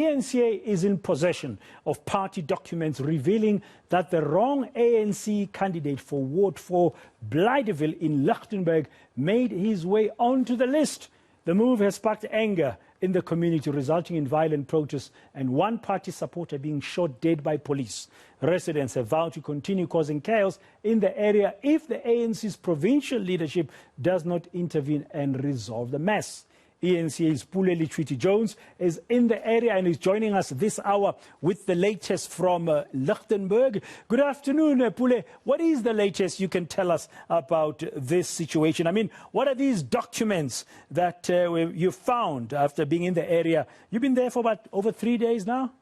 ANC is in possession of party documents revealing that the wrong ANC candidate for Ward 4 Blydenville in Lichtenburg made his way onto the list. The move has sparked anger in the community, resulting in violent protests and one party supporter being shot dead by police. Residents have vowed to continue causing chaos in the area if the ANC's provincial leadership does not intervene and resolve the mess. ENCA's Pule Letshwiti-Jones is in the area and is joining us this hour with the latest from Lichtenburg. Good afternoon, Pule. What is the latest you can tell us about this situation? I mean, what are these documents that you found after being in the area? You've been there for about over 3 days now?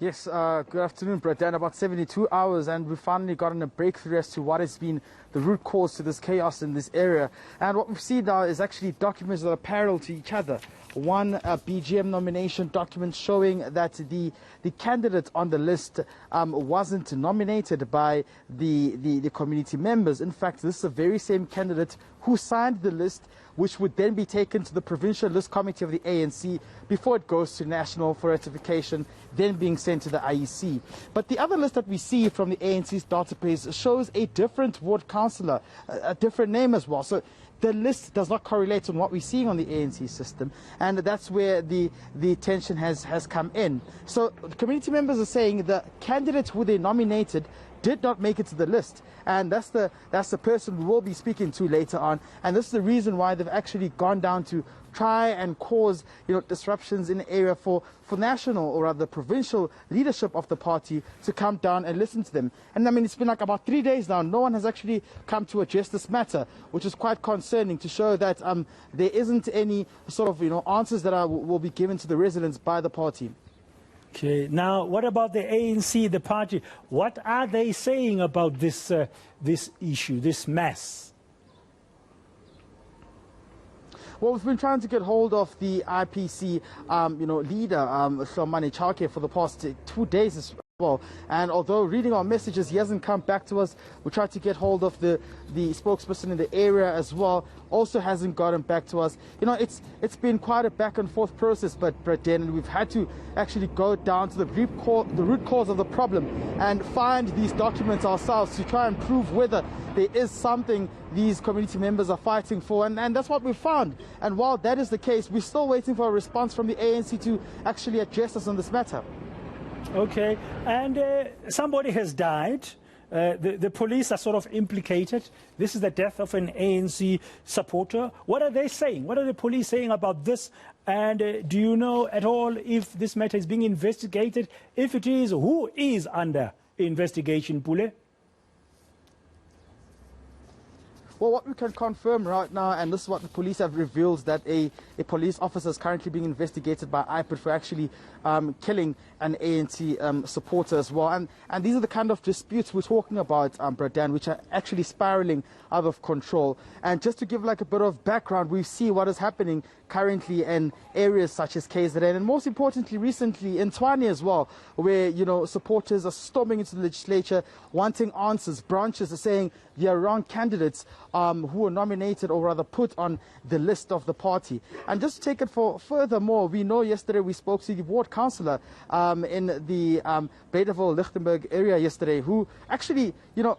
Yes, good afternoon, Brett. And about 72 hours, and we've finally gotten a breakthrough as to what has been the root cause to this chaos in this area. And what we've seen now is actually documents that are parallel to each other. One BGM nomination document showing that the candidate on the list wasn't nominated by the community members. In fact, this is the very same candidate who signed the list, which would then be taken to the provincial list committee of the ANC before it goes to national for ratification, then being sent to the IEC. But the other list that we see from the ANC's database shows a different ward councillor, a different name as well. So the list does not correlate on what we're seeing on the ANC system, and that's where the tension has come in. So the community members are saying the candidate who they nominated did not make it to the list, and that's the person we will be speaking to later on. And this is the reason why they've actually gone down to try and cause disruptions in the area for national or rather provincial leadership of the party to come down and listen to them. And I mean, it's been like about 3 days now. No one has actually come to address this matter, which is quite concerning to show that there isn't any sort of answers that will be given to the residents by the party. Okay. Now, what about the ANC, the party? What are they saying about this this issue, this mess? Well, we've been trying to get hold of the IPC, leader, Shomane Chauke, for the past 2 days as well. And although reading our messages, he hasn't come back to us. We tried to get hold of the spokesperson in the area as well. Also hasn't gotten back to us. It's been quite a back and forth process, but then we've had to actually go down to the root cause of the problem and find these documents ourselves to try and prove whether there is something these community members are fighting for, and that's what we found. And while that is the case, we're still waiting for a response from the ANC to actually address us on this matter. Okay, and somebody has died. The police are sort of implicated. This is the death of an ANC supporter. What are they saying? What are the police saying about this? And do you know at all if this matter is being investigated? If it is, who is under investigation, Pule? Well, what we can confirm right now, and this is what the police have revealed, that a police officer is currently being investigated by IPID for actually killing an ANC supporter as well. And these are the kind of disputes we're talking about, Bradan, which are actually spiraling out of control. And just to give like a bit of background, we see what is happening currently in areas such as KZN, and most importantly recently in Tshwane as well, where supporters are storming into the legislature wanting answers. Branches are saying they are wrong candidates who were nominated or rather put on the list of the party. And just to take it for furthermore, we know yesterday we spoke to the ward councillor in the Blydenville Lichtenburg area yesterday, who actually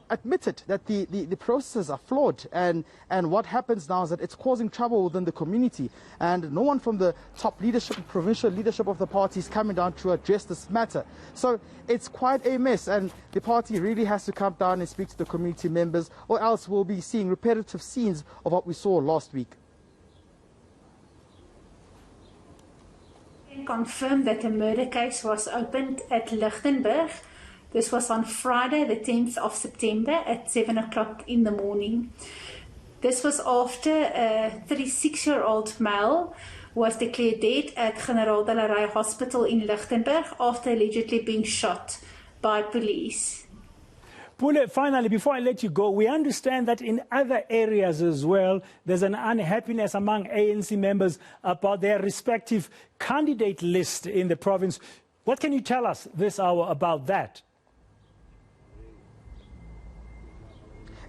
admitted that the processes are flawed, and what happens now is that it's causing trouble within the community, and no one from the top leadership, provincial leadership of the party is coming down to address this matter. So it's quite a mess, and the party really has to come down and speak to the community members, or else we'll be seeing repetitive scenes of what we saw last week. Confirmed that a murder case was opened at Lichtenburg. This was on Friday, the 10th of September at 7 o'clock in the morning. This was after a 36-year-old male was declared dead at Generaal de la Rey Hospital in Lichtenburg after allegedly being shot by police. Pule, finally, before I let you go, we understand that in other areas as well, there's an unhappiness among ANC members about their respective candidate list in the province. What can you tell us this hour about that?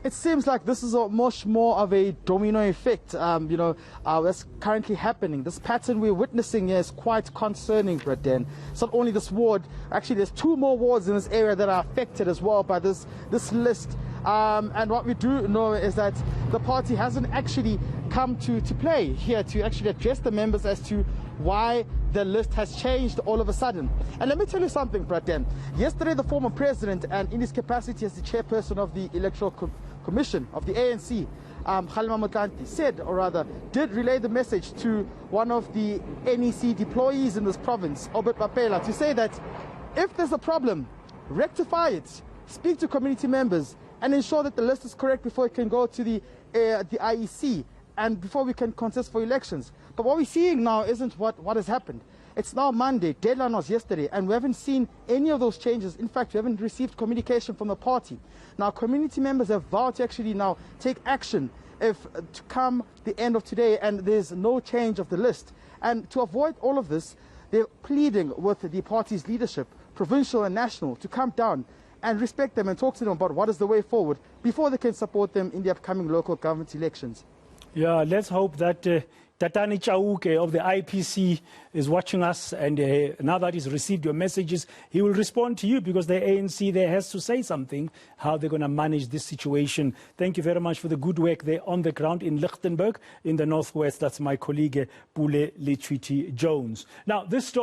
it seems like this is much more of a domino effect, that's currently happening. This pattern we're witnessing here is quite concerning, Braden. It's not only this ward, actually there's 2 more wards in this area that are affected as well by this list. And what we do know is that the party hasn't actually come to play here to actually address the members as to why the list has changed all of a sudden. And let me tell you something, Braden. Yesterday, the former president, and in his capacity as the chairperson of the Electoral Commission of the ANC, Kgalema Motlanthe, said, or rather, did relay the message to one of the NEC deployees in this province, Obert Papela, to say that if there's a problem, rectify it, speak to community members, and ensure that the list is correct before it can go to the IEC and before we can contest for elections. But what we're seeing now isn't what has happened. It's now Monday, deadline was yesterday, and we haven't seen any of those changes. In fact, we haven't received communication from the party. Now, community members have vowed to actually now take action if to come the end of today and there's no change of the list. And to avoid all of this, they're pleading with the party's leadership, provincial and national, to come down and respect them and talk to them about what is the way forward before they can support them in the upcoming local government elections. Yeah, let's hope that Tatani Chauke of the IPC is watching us, and now that he's received your messages, he will respond to you, because the ANC there has to say something, how they're going to manage this situation. Thank you very much for the good work there on the ground in Lichtenburg in the northwest. That's my colleague Pule Letshwiti-Jones. Now, this story